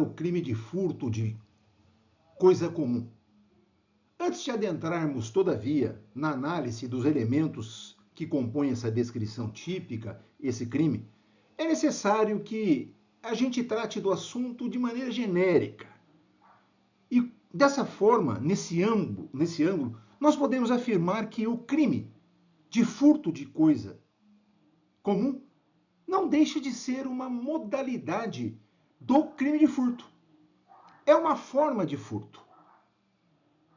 o crime de furto de coisa comum. Antes de adentrarmos, todavia, na análise dos elementos que compõem essa descrição típica, esse crime, é necessário que a gente trate do assunto de maneira genérica. E dessa forma, nesse ângulo, nós podemos afirmar que o crime de furto de coisa comum não deixa de ser uma modalidade do crime de furto. É uma forma de furto.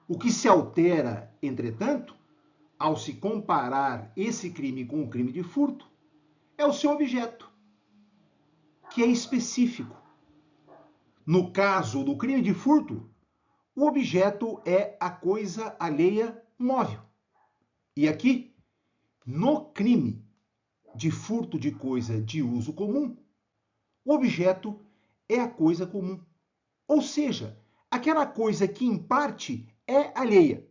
O que se altera, entretanto, ao se comparar esse crime com o crime de furto, é o seu objeto, que é específico. No caso do crime de furto, o objeto é a coisa alheia móvel. E aqui, no crime de furto de coisa de uso comum, o objeto é a coisa comum. Ou seja, aquela coisa que em parte é alheia,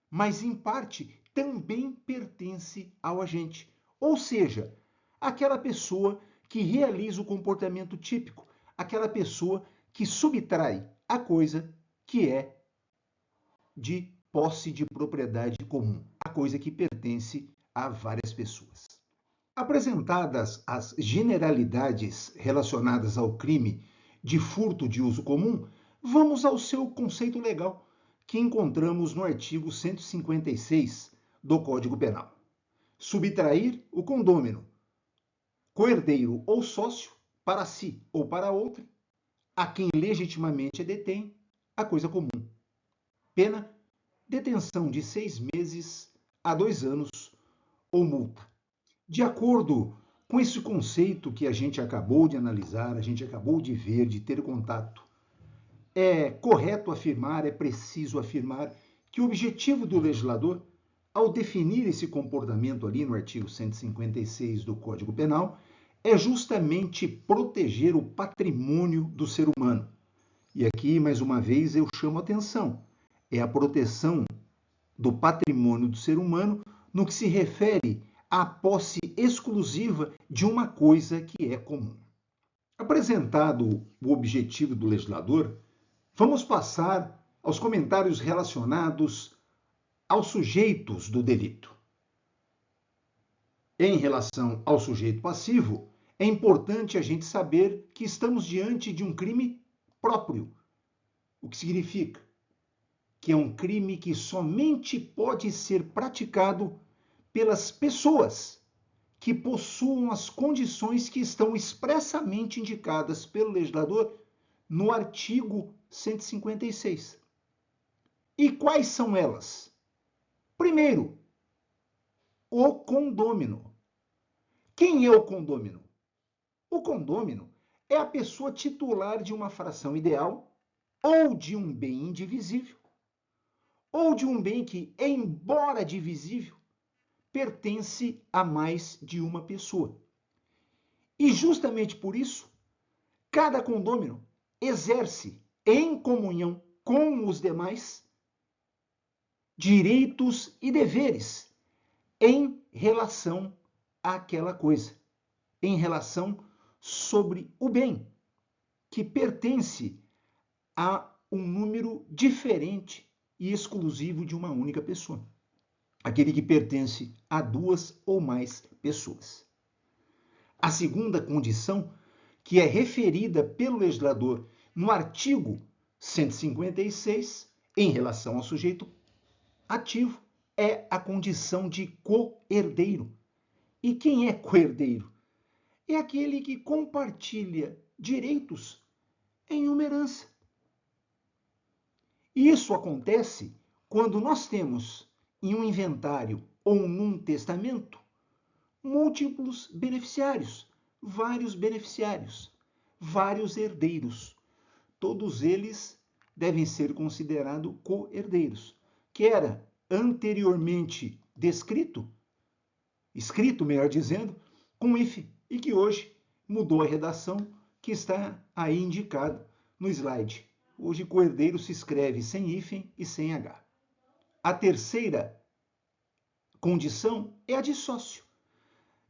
mas em parte também pertence ao agente. Ou seja, aquela pessoa que realiza o comportamento típico, aquela pessoa que subtrai a coisa que é de posse de propriedade comum, a coisa que pertence a várias pessoas. Apresentadas as generalidades relacionadas ao crime de furto de uso comum, vamos ao seu conceito legal, que encontramos no artigo 156 do Código Penal. Subtrair o condômino, coerdeiro ou sócio, para si ou para outra, a quem legitimamente detém a coisa comum. Pena, detenção de 6 meses a 2 anos ou multa. De acordo com esse conceito que a gente acabou de analisar, a gente acabou de ver, de ter contato, é correto afirmar, é preciso afirmar que o objetivo do legislador, ao definir esse comportamento ali no artigo 156 do Código Penal, é justamente proteger o patrimônio do ser humano. E aqui, mais uma vez, eu chamo a atenção. É a proteção do patrimônio do ser humano no que se refere à posse exclusiva de uma coisa que é comum. Apresentado o objetivo do legislador, vamos passar aos comentários relacionados aos sujeitos do delito. Em relação ao sujeito passivo, é importante a gente saber que estamos diante de um crime próprio. O que significa que é um crime que somente pode ser praticado pelas pessoas que possuam as condições que estão expressamente indicadas pelo legislador no artigo 156. E quais são elas? Primeiro, o condômino. Quem é o condômino? O condômino é a pessoa titular de uma fração ideal ou de um bem indivisível, ou de um bem que, embora divisível, pertence a mais de uma pessoa. E justamente por isso, cada condômino exerce, em comunhão com os demais, direitos e deveres em relação àquela coisa, em relação sobre o bem, que pertence a um número diferente e exclusivo de uma única pessoa. Aquele que pertence a 2 ou mais pessoas. A segunda condição, que é referida pelo legislador no artigo 156, em relação ao sujeito ativo, é a condição de coerdeiro. E quem é coerdeiro? É aquele que compartilha direitos em uma herança. E isso acontece quando nós temos em um inventário ou num testamento múltiplos beneficiários, vários herdeiros. Todos eles devem ser considerados co-herdeiros, que era anteriormente escrito, melhor dizendo, com hífen, e que hoje mudou a redação, que está aí indicado no slide. Hoje, co-herdeiro se escreve sem hífen e sem H. A terceira condição é a de sócio.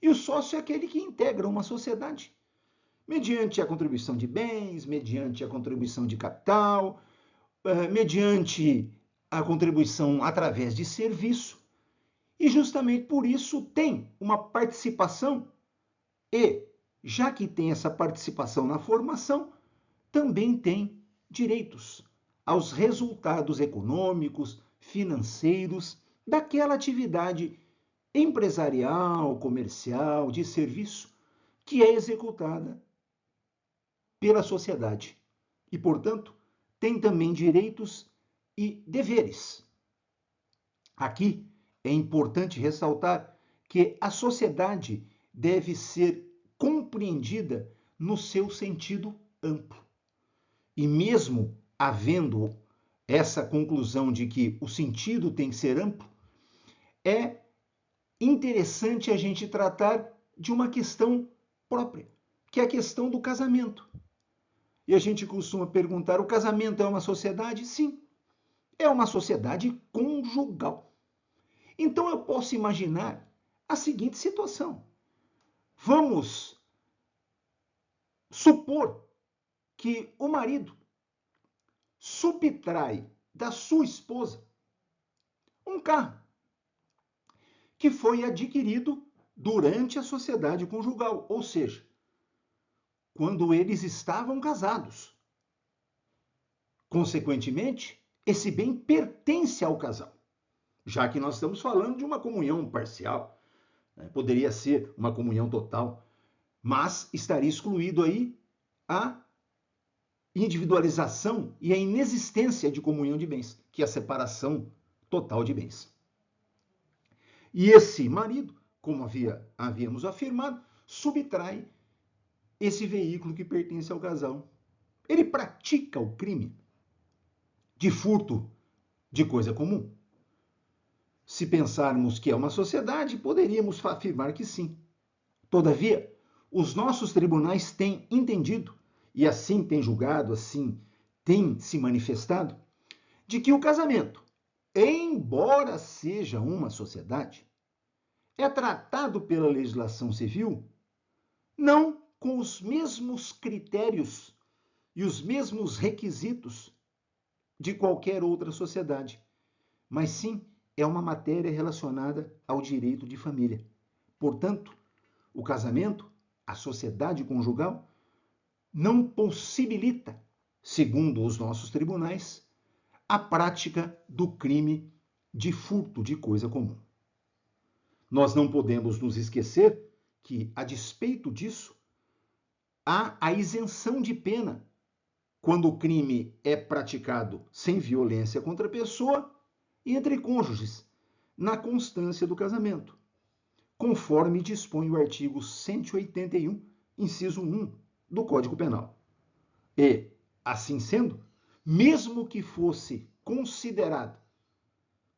E o sócio é aquele que integra uma sociedade. mediante a contribuição de bens, mediante a contribuição de capital, mediante a contribuição através de serviço, e justamente por isso tem uma participação e, já que tem essa participação na formação, também tem direitos aos resultados econômicos, financeiros daquela atividade empresarial, comercial, de serviço que é executada pela sociedade. E, portanto, tem também direitos e deveres. Aqui é importante ressaltar que a sociedade deve ser compreendida no seu sentido amplo. E mesmo havendo essa conclusão de que o sentido tem que ser amplo, é interessante a gente tratar de uma questão própria, que é a questão do casamento. E a gente costuma perguntar: o casamento é uma sociedade? Sim, é uma sociedade conjugal. Então eu posso imaginar a seguinte situação. Vamos supor que o marido subtrai da sua esposa um carro que foi adquirido durante a sociedade conjugal, ou seja, quando eles estavam casados. Consequentemente, esse bem pertence ao casal, já que nós estamos falando de uma comunhão parcial, né? Poderia ser uma comunhão total, mas estaria excluído aí a individualização e a inexistência de comunhão de bens, que é a separação total de bens. E esse marido, como havíamos afirmado, subtrai esse veículo que pertence ao casal. Ele pratica o crime de furto de coisa comum. Se pensarmos que é uma sociedade, poderíamos afirmar que sim. Todavia, os nossos tribunais têm entendido, e assim têm julgado, assim têm se manifestado, de que o casamento, embora seja uma sociedade, é tratado pela legislação civil não com os mesmos critérios e os mesmos requisitos de qualquer outra sociedade, mas sim é uma matéria relacionada ao direito de família. Portanto, o casamento, a sociedade conjugal, não possibilita, segundo os nossos tribunais, a prática do crime de furto de coisa comum. Nós não podemos nos esquecer que, a despeito disso, há a isenção de pena quando o crime é praticado sem violência contra a pessoa e entre cônjuges, na constância do casamento, conforme dispõe o artigo 181, inciso 1 do Código Penal. E, assim sendo, mesmo que fosse considerado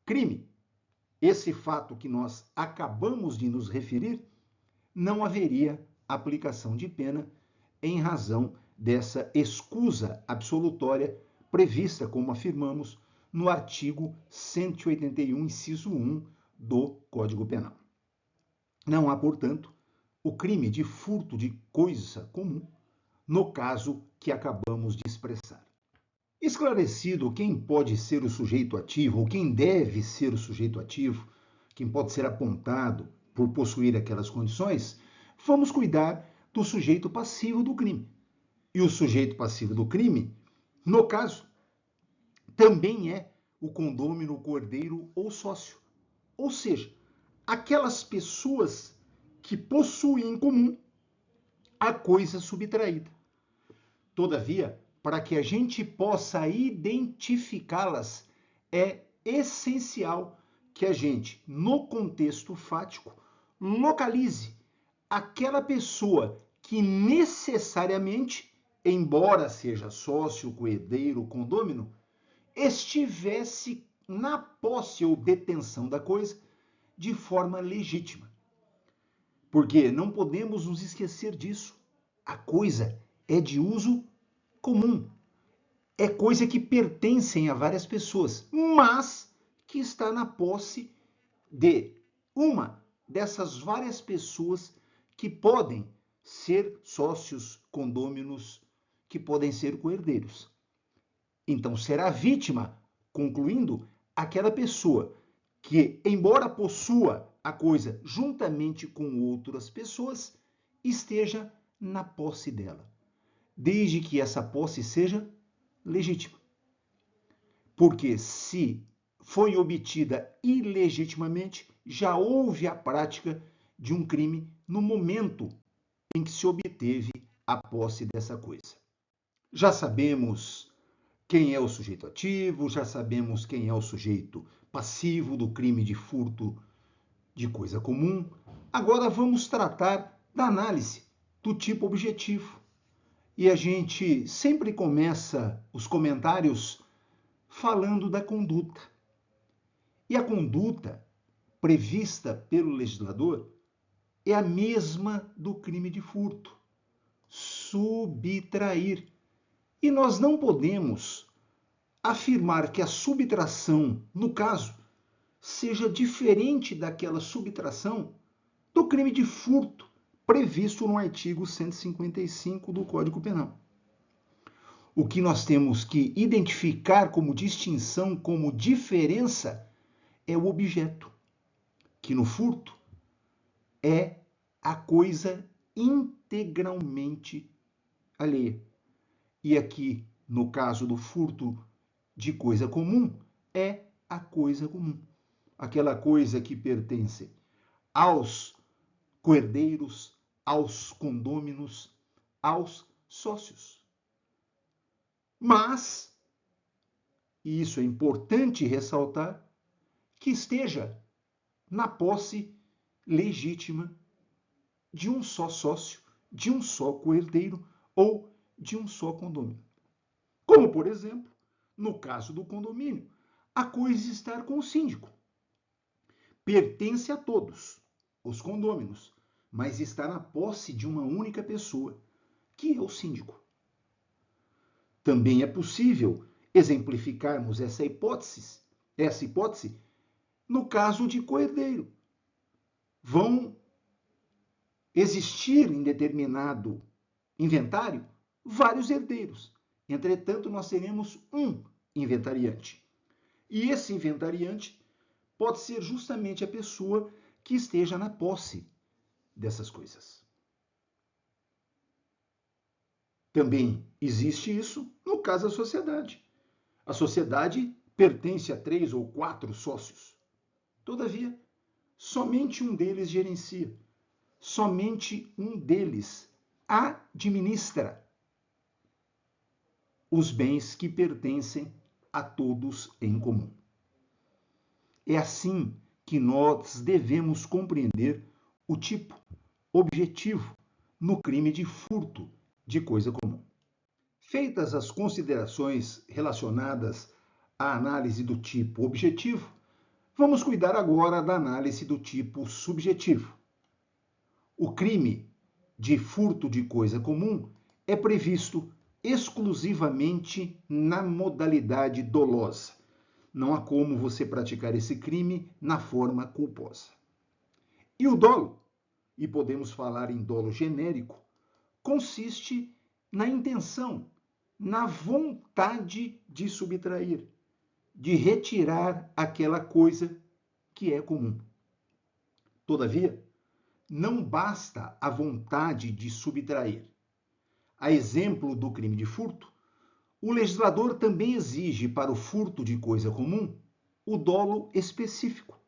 crime esse fato que nós acabamos de nos referir, não haveria aplicação de pena em razão dessa escusa absolutória prevista, como afirmamos, no artigo 181, inciso 1 do Código Penal. Não há, portanto, o crime de furto de coisa comum no caso que acabamos de expressar. Esclarecido quem pode ser o sujeito ativo, ou quem deve ser o sujeito ativo, quem pode ser apontado por possuir aquelas condições, vamos cuidar do sujeito passivo do crime. E o sujeito passivo do crime, no caso, também é o condômino, o cordeiro ou sócio. Ou seja, aquelas pessoas que possuem em comum a coisa subtraída. Todavia, para que a gente possa identificá-las, é essencial que a gente, no contexto fático, localize aquela pessoa que necessariamente, embora seja sócio, coerdeiro, condômino, estivesse na posse ou detenção da coisa de forma legítima. Porque não podemos nos esquecer disso. A coisa é de uso comum. É coisa que pertencem a várias pessoas, mas que está na posse de uma dessas várias pessoas que podem ser sócios condôminos que podem ser coerdeiros. Então, será vítima, concluindo, aquela pessoa que, embora possua a coisa juntamente com outras pessoas, esteja na posse dela, desde que essa posse seja legítima. Porque se foi obtida ilegitimamente, já houve a prática de um crime no momento em que se obteve a posse dessa coisa. Já sabemos quem é o sujeito ativo, já sabemos quem é o sujeito passivo do crime de furto de coisa comum. Agora vamos tratar da análise do tipo objetivo. E a gente sempre começa os comentários falando da conduta. E a conduta prevista pelo legislador é a mesma do crime de furto: subtrair. E nós não podemos afirmar que a subtração, no caso, seja diferente daquela subtração do crime de furto previsto no artigo 155 do Código Penal. O que nós temos que identificar como distinção, como diferença, é o objeto, que no furto é a coisa integralmente alheia. E aqui, no caso do furto de coisa comum, é a coisa comum. Aquela coisa que pertence aos coerdeiros, aos condôminos, aos sócios. Mas, e isso é importante ressaltar, que esteja na posse legítima de um só sócio, de um só coerdeiro ou de um só condômino. Como, por exemplo, no caso do condomínio, a coisa estar com o síndico. Pertence a todos os condôminos, mas está na posse de uma única pessoa, que é o síndico. Também é possível exemplificarmos essa hipótese no caso de coerdeiro. Vão existir em determinado inventário vários herdeiros. Entretanto, nós teremos um inventariante. E esse inventariante pode ser justamente a pessoa que esteja na posse dessas coisas. Também existe isso no caso da sociedade. A sociedade pertence a 3 ou 4 sócios. Todavia, somente um deles gerencia, somente um deles administra os bens que pertencem a todos em comum. É assim que nós devemos compreender o tipo objetivo no crime de furto de coisa comum. Feitas as considerações relacionadas à análise do tipo objetivo, vamos cuidar agora da análise do tipo subjetivo. O crime de furto de coisa comum é previsto exclusivamente na modalidade dolosa. Não há como você praticar esse crime na forma culposa. E o dolo, e podemos falar em dolo genérico, consiste na intenção, na vontade de subtrair, de retirar aquela coisa que é comum. Todavia, não basta a vontade de subtrair. A exemplo do crime de furto, o legislador também exige para o furto de coisa comum o dolo específico,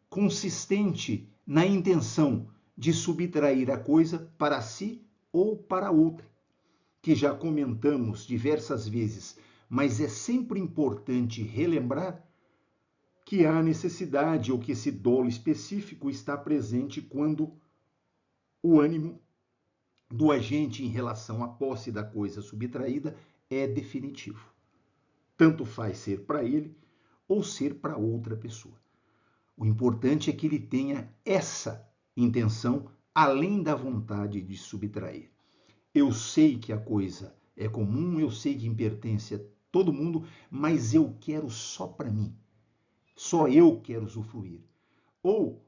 consistente na intenção de subtrair a coisa para si ou para outra, que já comentamos diversas vezes, mas é sempre importante relembrar que há necessidade ou que esse dolo específico está presente quando o ânimo do agente em relação à posse da coisa subtraída é definitivo. Tanto faz ser para ele ou ser para outra pessoa. O importante é que ele tenha essa intenção além da vontade de subtrair. Eu sei que a coisa é comum, eu sei que pertence a todo mundo, mas eu quero só para mim. Só eu quero usufruir. Ou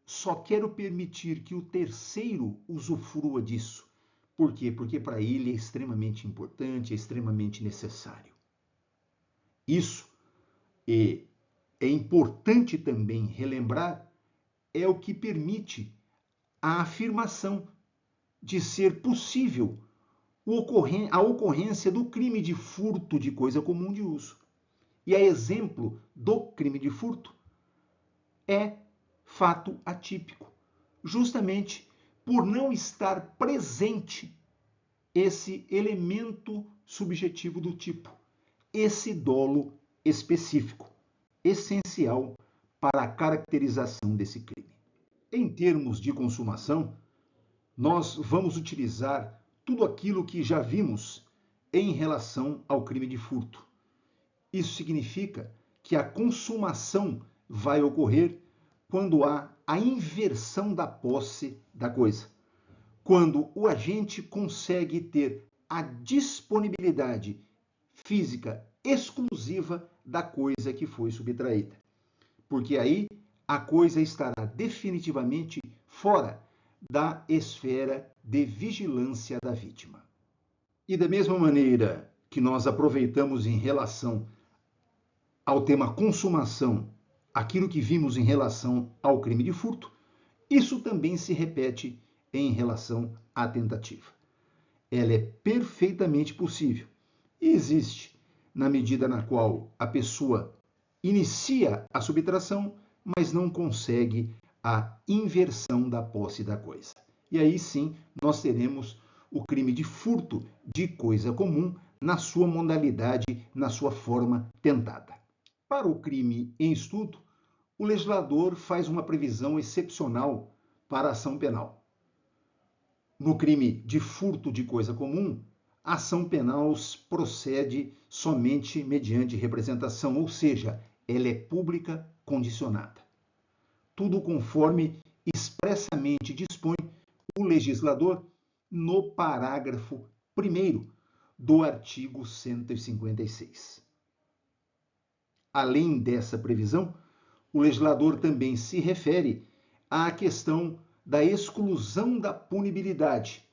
só quero permitir que o terceiro usufrua disso. Por quê? Porque para ele é extremamente importante, é extremamente necessário. Isso é importante também relembrar, é o que permite a afirmação de ser possível a ocorrência do crime de furto de coisa comum de uso. E a exemplo do crime de furto é fato atípico, justamente por não estar presente esse elemento subjetivo do tipo, esse dolo específico, essencial para a caracterização desse crime. Em termos de consumação, nós vamos utilizar tudo aquilo que já vimos em relação ao crime de furto. Isso significa que a consumação vai ocorrer quando há a inversão da posse da coisa. Quando o agente consegue ter a disponibilidade física exclusiva da coisa que foi subtraída. Porque aí a coisa estará definitivamente fora da esfera de vigilância da vítima. E da mesma maneira que nós aproveitamos em relação ao tema consumação, aquilo que vimos em relação ao crime de furto, isso também se repete em relação à tentativa. Ela é perfeitamente possível e existe na medida na qual a pessoa inicia a subtração, mas não consegue a inversão da posse da coisa. E aí sim nós teremos o crime de furto de coisa comum na sua modalidade, na sua forma tentada. Para o crime em estudo, o legislador faz uma previsão excepcional para a ação penal. No crime de furto de coisa comum, a ação penal procede somente mediante representação, ou seja, ela é pública condicionada. Tudo conforme expressamente dispõe o legislador no parágrafo 1º do artigo 156. Além dessa previsão, o legislador também se refere à questão da exclusão da punibilidade.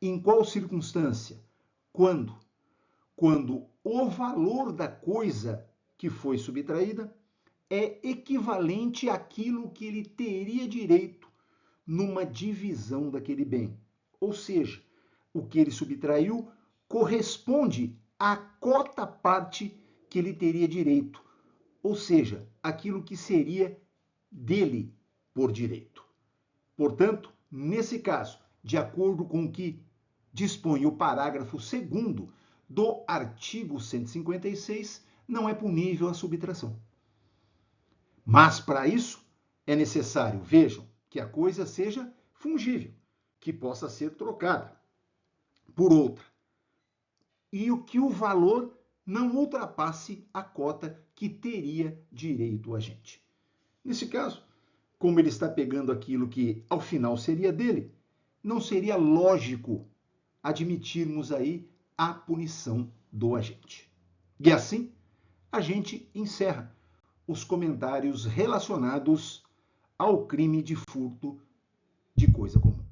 Em qual circunstância? Quando? Quando o valor da coisa que foi subtraída é equivalente àquilo que ele teria direito numa divisão daquele bem. Ou seja, o que ele subtraiu corresponde à cota parte que ele teria direito, ou seja, aquilo que seria dele por direito. Portanto, nesse caso, de acordo com o que dispõe o parágrafo 2º do artigo 156, não é punível a subtração. Mas, para isso, é necessário, vejam, que a coisa seja fungível, que possa ser trocada por outra. E que o valor não ultrapasse a cota que teria direito o agente. Nesse caso, como ele está pegando aquilo que ao final seria dele, não seria lógico admitirmos aí a punição do agente. E assim, a gente encerra os comentários relacionados ao crime de furto de coisa comum.